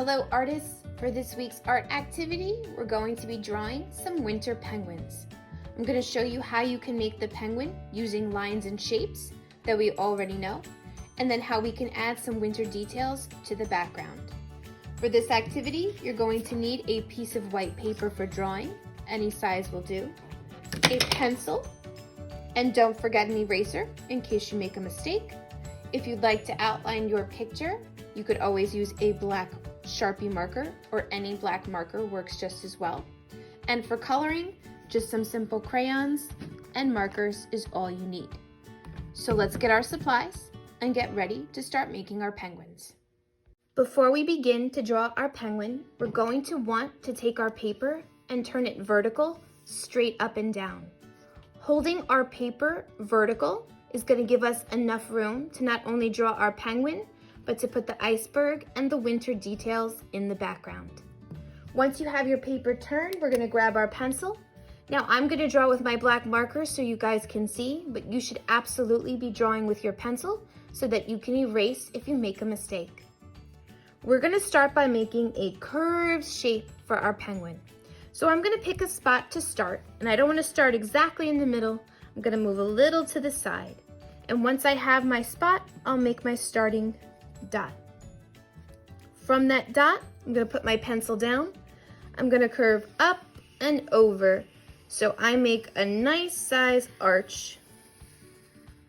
Hello artists! For this week's art activity, we're going to be drawing some winter penguins. I'm going to show you how you can make the penguin using lines and shapes that we already know, and then how we can add some winter details to the background. For this activity, you're going to need a piece of white paper for drawing, any size will do, a pencil, and don't forget an eraser in case you make a mistake. If you'd like to outline your picture, you could always use a black Sharpie marker, or any black marker works just as well. And for coloring, just some simple crayons and markers is all you need. So let's get our supplies and get ready to start making our penguins. Before we begin to draw our penguin, we're going to want to take our paper and turn it vertical, straight up and down. Holding our paper vertical is going to give us enough room to not only draw our penguin, but to put the iceberg and the winter details in the background. Once you have your paper turned, we're going to grab our pencil. Now I'm going to draw with my black marker so you guys can see, but you should absolutely be drawing with your pencil so that you can erase if you make a mistake. We're going to start by making a curved shape for our penguin. So I'm going to pick a spot to start, and I don't want to start exactly in the middle. I'm going to move a little to the side. And once I have my spot, I'll make my starting dot. From that dot, I'm going to put my pencil down. I'm going to curve up and over so I make a nice size arch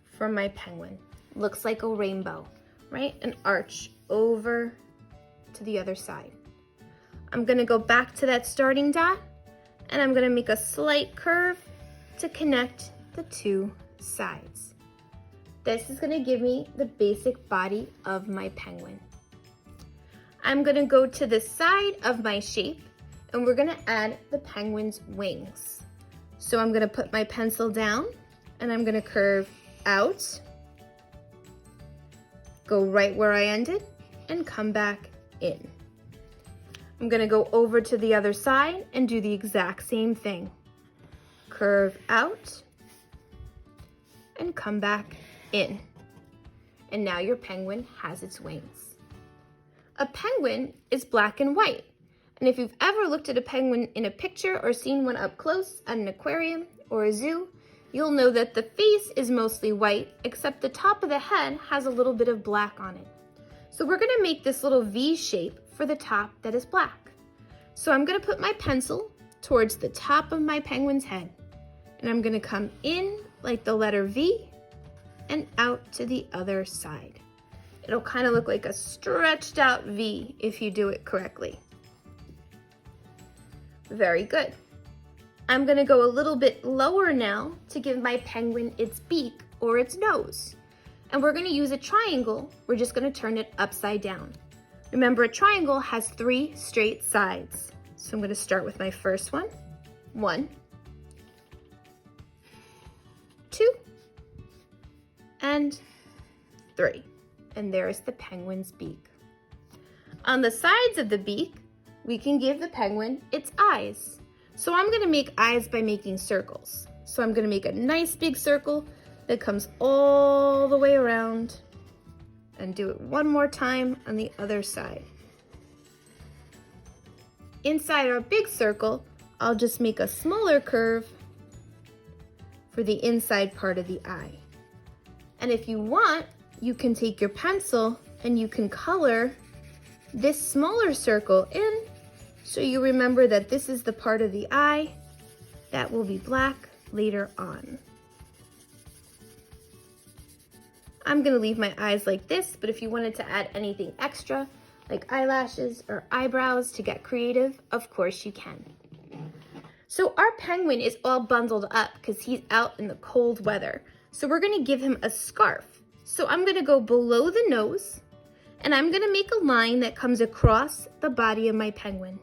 for my penguin. Looks like a rainbow, right? An arch over to the other side. I'm going to go back to that starting dot and I'm going to make a slight curve to connect the two sides. This is going to give me the basic body of my penguin. I'm going to go to the side of my shape and we're going to add the penguin's wings. So I'm going to put my pencil down and I'm going to curve out, go right where I ended, and come back in. I'm going to go over to the other side and do the exact same thing. Curve out and come back in. And now your penguin has its wings. A penguin is black and white. And if you've ever looked at a penguin in a picture or seen one up close at an aquarium or a zoo, you'll know that the face is mostly white, except the top of the head has a little bit of black on it. So we're going to make this little V shape for the top that is black. So I'm going to put my pencil towards the top of my penguin's head. And I'm going to come in like the letter V and out to the other side. It'll kind of look like a stretched out V if you do it correctly. Very good. I'm going to go a little bit lower now to give my penguin its beak or its nose. And we're going to use a triangle. We're just going to turn it upside down. Remember, a triangle has 3 straight sides. So I'm going to start with my first one. 1, 2, and 3. And there's the penguin's beak. On the sides of the beak, we can give the penguin its eyes. So I'm going to make eyes by making circles. So I'm going to make a nice big circle that comes all the way around, and do it one more time on the other side. Inside our big circle, I'll just make a smaller curve for the inside part of the eye. And if you want, you can take your pencil and you can color this smaller circle in so you remember that this is the part of the eye that will be black later on. I'm going to leave my eyes like this, but if you wanted to add anything extra, like eyelashes or eyebrows to get creative, of course you can. So our penguin is all bundled up because he's out in the cold weather. So we're going to give him a scarf. So I'm going to go below the nose and I'm going to make a line that comes across the body of my penguin.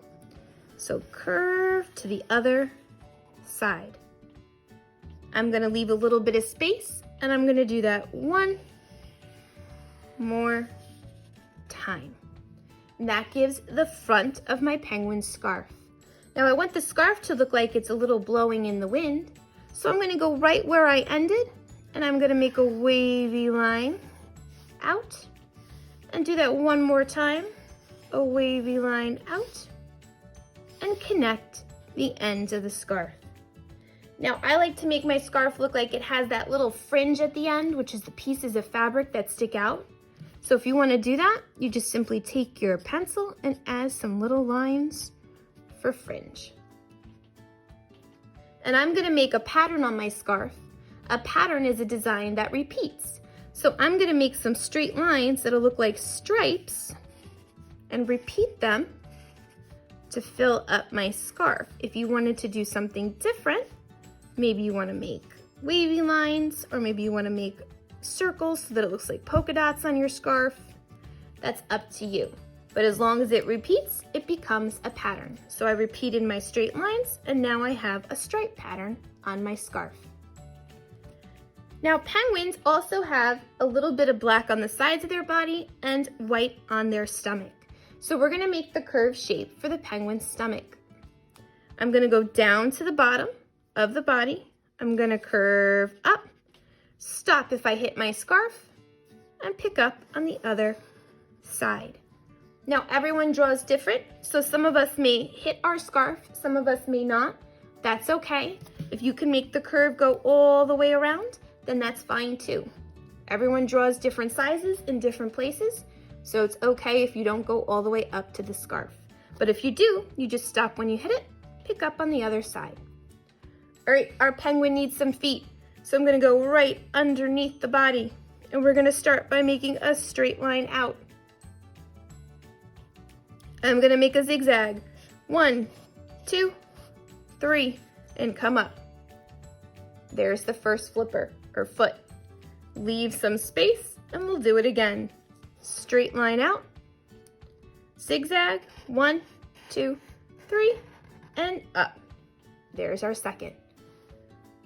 So curve to the other side. I'm going to leave a little bit of space and I'm going to do that one more time. And that gives the front of my penguin scarf. Now I want the scarf to look like it's a little blowing in the wind. So I'm going to go right where I ended and I'm going to make a wavy line out and do that one more time a wavy line out and connect the ends of the scarf. Now I like to make my scarf look like it has that little fringe at the end, which is the pieces of fabric that stick out. So if you want to do that, you just simply take your pencil and add some little lines for fringe. And I'm going to make a pattern on my scarf. A pattern is a design that repeats. So I'm going to make some straight lines that'll look like stripes and repeat them to fill up my scarf. If you wanted to do something different, maybe you want to make wavy lines, or maybe you want to make circles so that it looks like polka dots on your scarf. That's up to you. But as long as it repeats, it becomes a pattern. So I repeated my straight lines, and now I have a stripe pattern on my scarf. Now penguins also have a little bit of black on the sides of their body and white on their stomach. So we're gonna make the curved shape for the penguin's stomach. I'm gonna go down to the bottom of the body. I'm gonna curve up, stop if I hit my scarf, and pick up on the other side. Now everyone draws different, so some of us may hit our scarf, some of us may not. That's okay. If you can make the curve go all the way around, then that's fine too. Everyone draws different sizes in different places, so it's okay if you don't go all the way up to the scarf. But if you do, you just stop when you hit it, pick up on the other side. All right, our penguin needs some feet, so I'm gonna go right underneath the body, and we're gonna start by making a straight line out. I'm gonna make a zigzag. 1, 2, 3, and come up. There's the first flipper, or foot. Leave some space, and we'll do it again. Straight line out, zigzag, 1, 2, 3, and up. There's our second.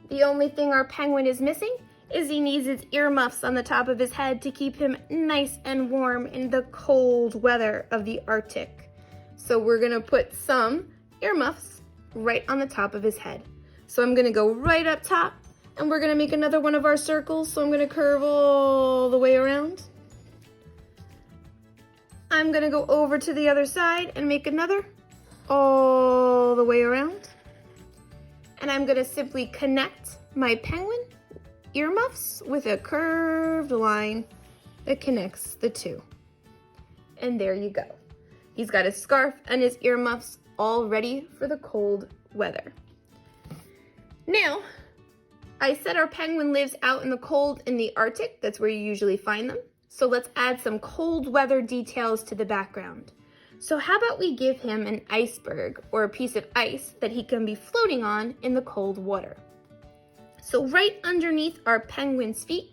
The only thing our penguin is missing is he needs his earmuffs on the top of his head to keep him nice and warm in the cold weather of the Arctic. So we're gonna put some earmuffs right on the top of his head. So I'm gonna go right up top, and we're gonna make another one of our circles. So I'm gonna curve all the way around. I'm gonna go over to the other side and make another all the way around. And I'm gonna simply connect my penguin earmuffs with a curved line that connects the two. And there you go. He's got his scarf and his earmuffs all ready for the cold weather. Now, I said our penguin lives out in the cold in the Arctic. That's where you usually find them. So let's add some cold weather details to the background. So how about we give him an iceberg, or a piece of ice that he can be floating on in the cold water. So right underneath our penguin's feet,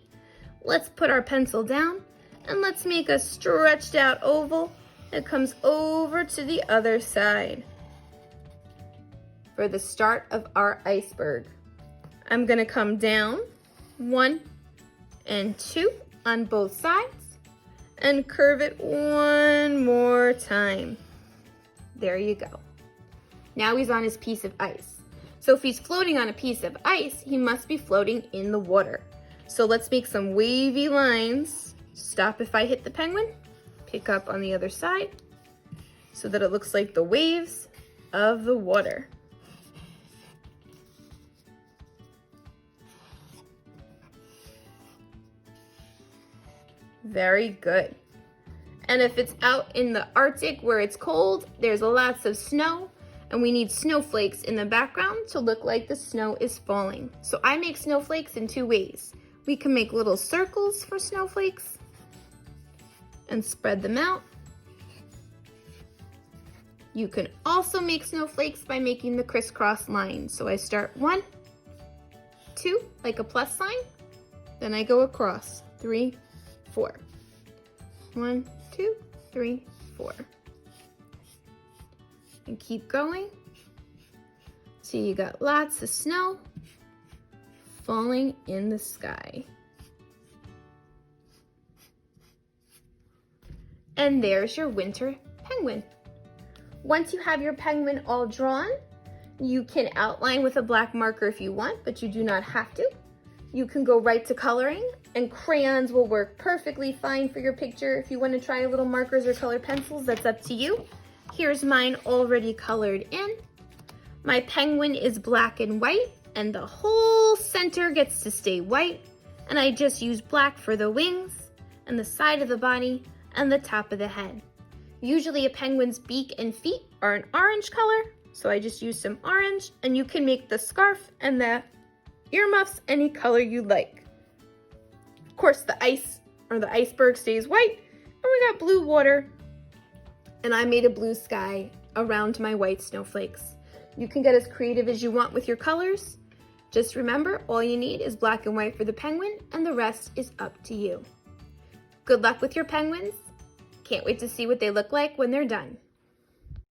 let's put our pencil down, and let's make a stretched out oval that comes over to the other side. For the start of our iceberg, I'm gonna come down 1 and 2 on both sides, and curve it one more time. There you go. Now he's on his piece of ice. So if he's floating on a piece of ice, he must be floating in the water. So let's make some wavy lines. Stop if I hit the penguin, pick up on the other side, so that it looks like the waves of the water. Very good. And if it's out in the Arctic where it's cold, there's lots of snow, and we need snowflakes in the background to look like the snow is falling. So I make snowflakes in 2 ways. We can make little circles for snowflakes and spread them out. You can also make snowflakes by making the crisscross lines. So I start 1, 2, like a plus sign, then I go across, 3, 4. 1, 2, 3, 4. And keep going. So you got lots of snow falling in the sky. And there's your winter penguin. Once you have your penguin all drawn, you can outline with a black marker if you want, but you do not have to. you can go right to coloring, and crayons will work perfectly fine for your picture. If you want to try little markers or colored pencils, that's up to you. Here's mine already colored in. My penguin is black and white, and the whole center gets to stay white. And I just use black for the wings, and the side of the body, and the top of the head. Usually a penguin's beak and feet are an orange color, so I just use some orange, and you can make the scarf and the earmuffs any color you like. Of course, the ice or the iceberg stays white, and we got blue water, and I made a blue sky around my white snowflakes. You can get as creative as you want with your colors. Just remember, all you need is black and white for the penguin, and the rest is up to you. Good luck with your penguins. Can't wait to see what they look like when they're done.